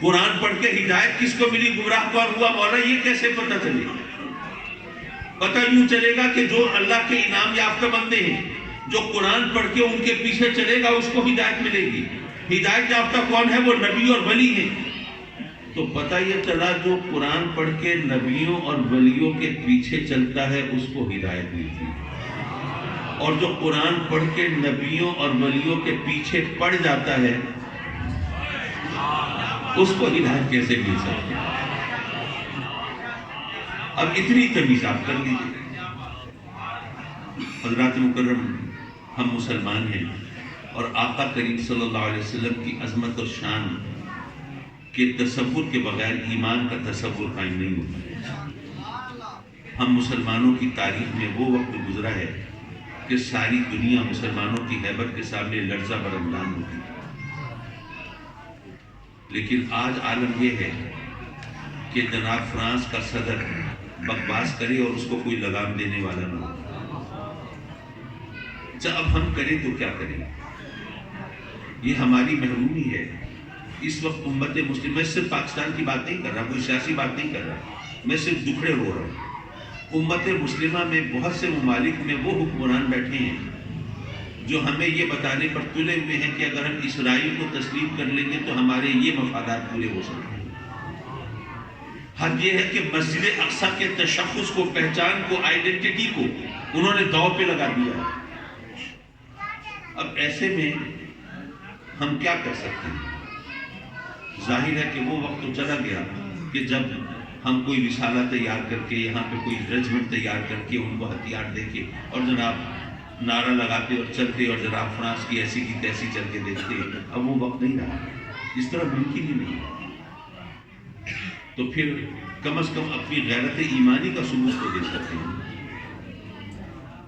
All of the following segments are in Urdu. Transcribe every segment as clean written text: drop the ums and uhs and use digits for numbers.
قرآن پڑھ کے ہدایت کس کو ملی، گمراہ کون ہوا، مولا یہ کیسے پتہ چلے؟ پتہ یوں چلے گا کہ جو اللہ کے انعام یافتہ بندے ہیں، جو قرآن پڑھ کے ان کے پیچھے چلے گا اس کو ہدایت ملے گی۔ ہدایت یافتہ کون ہے؟ وہ نبی اور ولی ہیں۔ تو پتہ یہ چلا جو قرآن پڑھ کے نبیوں اور ولیوں کے پیچھے چلتا ہے اس کو ہدایت ملتی ہے، اور جو قرآن پڑھ کے نبیوں اور ولیوں کے پیچھے پڑ جاتا ہے اس کو ہدایت کیسے مل سکتی ہے؟ اب اتنی تمیز آپ کر لیجیے۔ حضرات مکرم، ہم مسلمان ہیں اور آقا کریم صلی اللہ علیہ وسلم کی عظمت اور شان کے تصور کے بغیر ایمان کا تصور قائم نہیں ہوتا۔ ہم مسلمانوں کی تاریخ میں وہ وقت گزرا ہے کہ ساری دنیا مسلمانوں کی ہیبت کے سامنے لرزہ برندان ہوتی ہے، لیکن آج عالم یہ ہے کہ جناب فرانس کا صدر بکواس کرے اور اس کو کوئی لگام دینے والا نہ ہو۔ اب ہم کریں تو کیا کریں؟ یہ ہماری محرومی ہے۔ اس وقت امت مسلم، میں صرف پاکستان کی بات نہیں کر رہا، کوئی سیاسی بات نہیں کر رہا، میں صرف دکھڑے رو رہا ہوں۔ امت مسلمہ میں بہت سے ممالک میں وہ حکمران بیٹھے ہیں جو ہمیں یہ بتانے پر تلے ہوئے ہیں کہ اگر ہم اسرائیل کو تسلیم کر لیں گے تو ہمارے یہ مفادات پورے ہو سکتے ہیں۔ حد یہ ہے کہ مسجد اقصیٰ کے تشخص کو، پہچان کو، آئیڈینٹی کو انہوں نے داؤ پہ لگا دیا ہے۔ اب ایسے میں ہم کیا کر سکتے ہیں؟ ظاہر ہے کہ وہ وقت تو چلا گیا کہ جب ہم کوئی رسالہ تیار کر کے، یہاں پہ کوئی ججمنٹ تیار کر کے ان کو ہتھیار دے کے اور جناب نعرہ لگاتے اور چلتے اور جناب فرانس کی ایسی کی تیسی چل کے دیکھتے۔ اب وہ وقت نہیں رہا، اس طرح ممکن ہی نہیں۔ تو پھر کم از کم اپنی غیرت ایمانی کا ثبوت تو دے سکتے ہیں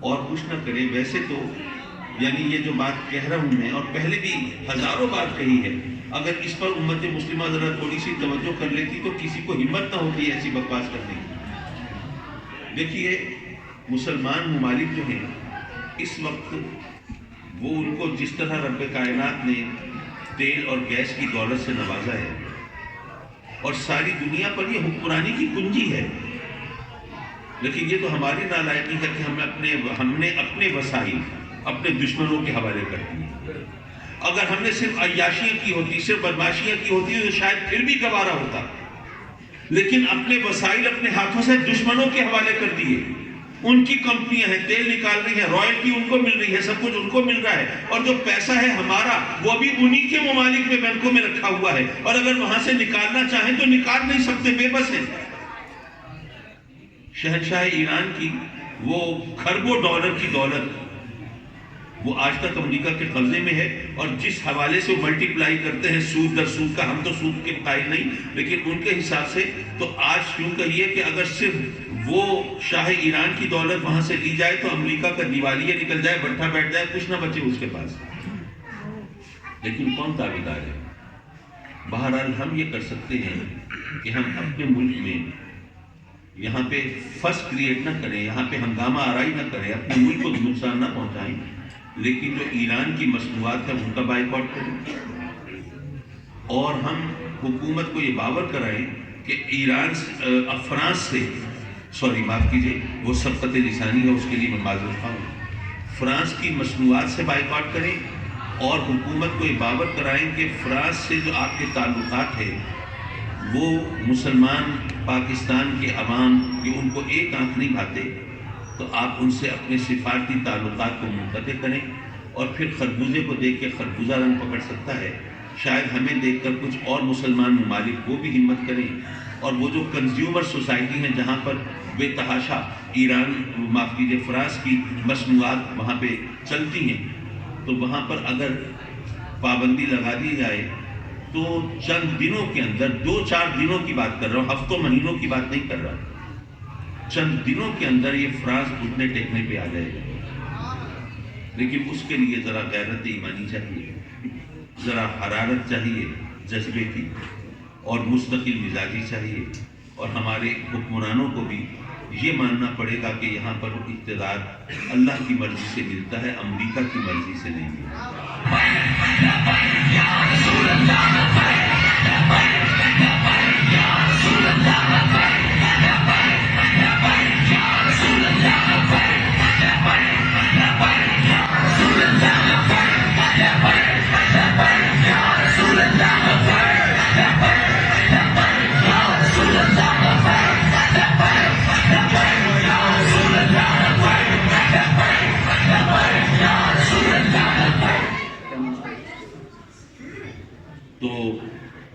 اور کچھ نہ کریں۔ ویسے تو یعنی یہ جو بات کہہ رہا ہوں میں، اور پہلے بھی ہزاروں بار کہی ہے، اگر اس پر امت مسلمہ ذرا تھوڑی سی توجہ کر لیتی تو کسی کو ہمت نہ ہوتی ایسی بکواس کرنے کی۔ دیکھیے مسلمان ممالک جو ہیں اس وقت، وہ ان کو جس طرح رب کائنات نے تیل اور گیس کی دولت سے نوازا ہے اور ساری دنیا پر یہ حکمرانی کی کنجی ہے، لیکن یہ تو ہماری نالائقی ہے کہ ہم نے اپنے وسائل اپنے دشمنوں کے حوالے کر دیے۔ اگر ہم نے صرف عیاشیاں کی ہوتی، صرف بدماشیاں کی ہوتی تو شاید پھر بھی گوارا ہوتا، لیکن اپنے وسائل اپنے ہاتھوں سے دشمنوں کے حوالے کر دیے۔ ان کی کمپنیاں ہیں، تیل نکال رہی ہیں، رائلٹی ان کو مل رہی ہے، سب کچھ ان کو مل رہا ہے، اور جو پیسہ ہے ہمارا وہ بھی انہی کے ممالک میں بینکوں میں رکھا ہوا ہے، اور اگر وہاں سے نکالنا چاہیں تو نکال نہیں سکتے، بے بس ہیں۔ شہنشاہ ایران کی وہ کھربوں ڈالر کی دولت وہ آج تک امریکہ کے قبضے میں ہے، اور جس حوالے سے وہ ملٹی پلائی کرتے ہیں سود در سود کا، ہم تو سود کے قائل نہیں، لیکن ان کے حساب سے تو آج کیوں کہیے کہ اگر صرف وہ شاہ ایران کی دولت وہاں سے لی جائے تو امریکہ کا دیوالیہ نکل جائے، بٹھا بیٹھ جائے، کچھ نہ بچے اس کے پاس۔ لیکن کون دعویدار ہے؟ بہرحال ہم یہ کر سکتے ہیں کہ ہم اپنے ملک میں یہاں پہ فس کریٹ نہ کریں، یہاں پہ ہنگامہ آرائی نہ کریں، اپنے ملک کو نقصان نہ پہنچائیں، لیکن جو ایران کی مصنوعات ہے ان کا بائیکاٹ کریں، اور ہم حکومت کو یہ باور کرائیں کہ فرانس سے معاف کیجیے، وہ سبقت لسانی ہے، اس کے لیے میں معذرت خواہ ہوں، فرانس کی مصنوعات سے بائیکاٹ کریں، اور حکومت کو یہ باور کرائیں کہ فرانس سے جو آپ کے تعلقات ہیں وہ مسلمان پاکستان کے عوام جو ان کو ایک آنکھ نہیں بھاتے، تو آپ ان سے اپنے سفارتی تعلقات کو منقطع کریں، اور پھر خربوزے کو دیکھ کے خربوزہ رنگ پکڑ سکتا ہے، شاید ہمیں دیکھ کر کچھ اور مسلمان ممالک وہ بھی ہمت کریں، اور وہ جو کنزیومر سوسائٹی ہیں جہاں پر بے تحاشا معاف کیجیے فرانس کی مصنوعات وہاں پہ چلتی ہیں، تو وہاں پر اگر پابندی لگا دی جائے تو چند دنوں کے اندر، 2-4 دنوں کی بات کر رہا ہوں، ہفتوں مہینوں کی بات نہیں کر رہا، چند دنوں کے اندر یہ فرانس گھٹنے ٹیکنے پہ آ جائے گا۔ لیکن اس کے لیے ذرا غیرت ایمانی چاہیے، ذرا حرارت چاہیے، جذبے کی، اور مستقل مزاجی چاہیے، اور ہمارے حکمرانوں کو بھی یہ ماننا پڑے گا کہ یہاں پر اقتدار اللہ کی مرضی سے ملتا ہے، امریکہ کی مرضی سے نہیں ملتا۔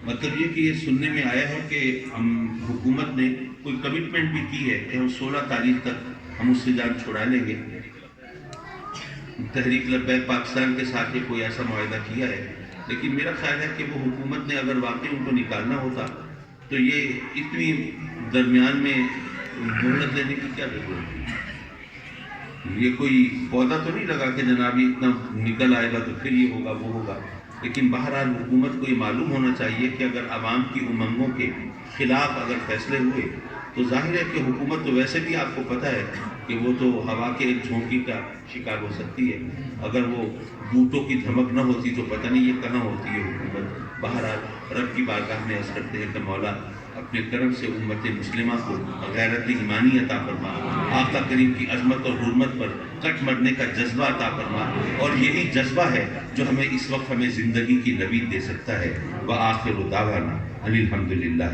مطلب یہ کہ یہ سننے میں آیا ہے کہ ہم حکومت نے کوئی کمٹمنٹ بھی کی ہے کہ ہم 16 تاریخ تک ہم اس سے جان چھڑا لیں گے. تحریک لبیک پاکستان کے ساتھ یہ کوئی ایسا معاہدہ کیا ہے، لیکن میرا خیال ہے کہ وہ حکومت نے اگر واقعی ان کو نکالنا ہوتا تو یہ اتنی درمیان میں مہلت لینے کی کیا ضرورت ہے؟ یہ کوئی پودا تو نہیں لگا کہ جناب یہ اتنا نکل آئے گا تو پھر یہ ہوگا وہ ہوگا. لیکن بہرحال حکومت کو یہ معلوم ہونا چاہیے کہ اگر عوام کی امنگوں کے خلاف اگر فیصلے ہوئے تو ظاہر ہے کہ حکومت تو ویسے بھی آپ کو پتہ ہے کہ وہ تو ہوا کے ایک جھونکی کا شکار ہو سکتی ہے. اگر وہ بوٹوں کی دھمک نہ ہوتی تو پتہ نہیں یہ کہاں ہوتی ہے حکومت. بہرحال رب کی بارگاہ میں عرض کرتے ہیں کہ مولا اپنے کرم سے امت مسلمہ کو غیرت ایمانی عطا فرما، آقا کریم کی عظمت اور حرمت پر کٹ مرنے کا جذبہ عطا فرما، اور یہی جذبہ ہے جو ہمیں اس وقت ہمیں زندگی کی نوید دے سکتا ہے. وآخر دعوانا ان الحمد للہ.